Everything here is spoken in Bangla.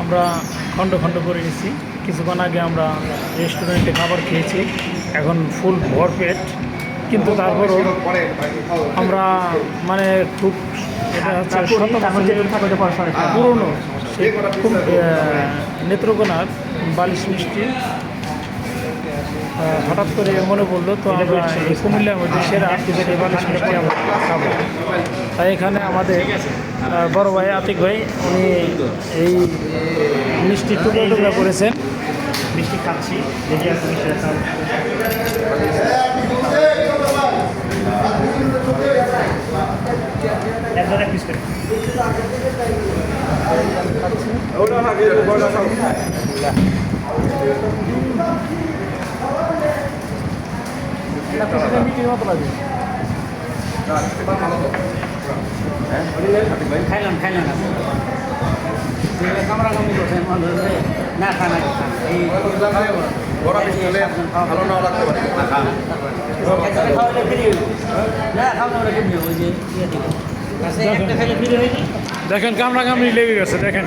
আমরা খণ্ড খণ্ড করে নিছি। কিছুক্ষণ আগে আমরা রেস্টুরেন্টে খাবার খেয়েছি, এখন ফুল ভরপেট, কিন্তু তারপরও আমরা মানে খুব এটা হচ্ছে পুরনো সেই খুব নেত্রকোনার বালিশ মিষ্টি হঠাৎ করে মনে পড়লো, তো আমরা এই কুমিল্লার মধ্যে সেরা সেই বালিশ মিষ্টি আমরা খাবো। তাই এখানে আমাদের বড় ভাই আতিক ভাই উনি এই মিষ্টি টুকরা টুকরা করেছেন, মিষ্টি খাচ্ছি, দেখি আছে মিষ্টি একজন এক পিস করে মিষ্টির মতো লাগে। খাইলাম কামড়াকামড়ি করছে না খানা এই ভালো নাও লাগতে পারে খাওয়ালে ফ্রি না খাওয়া ফ্রি ওই যে ইয়ে থেকে একটা খেলে ফ্রি হয়নি। দেখেন কামড়াকামড়ি লেগে গেছে, দেখেন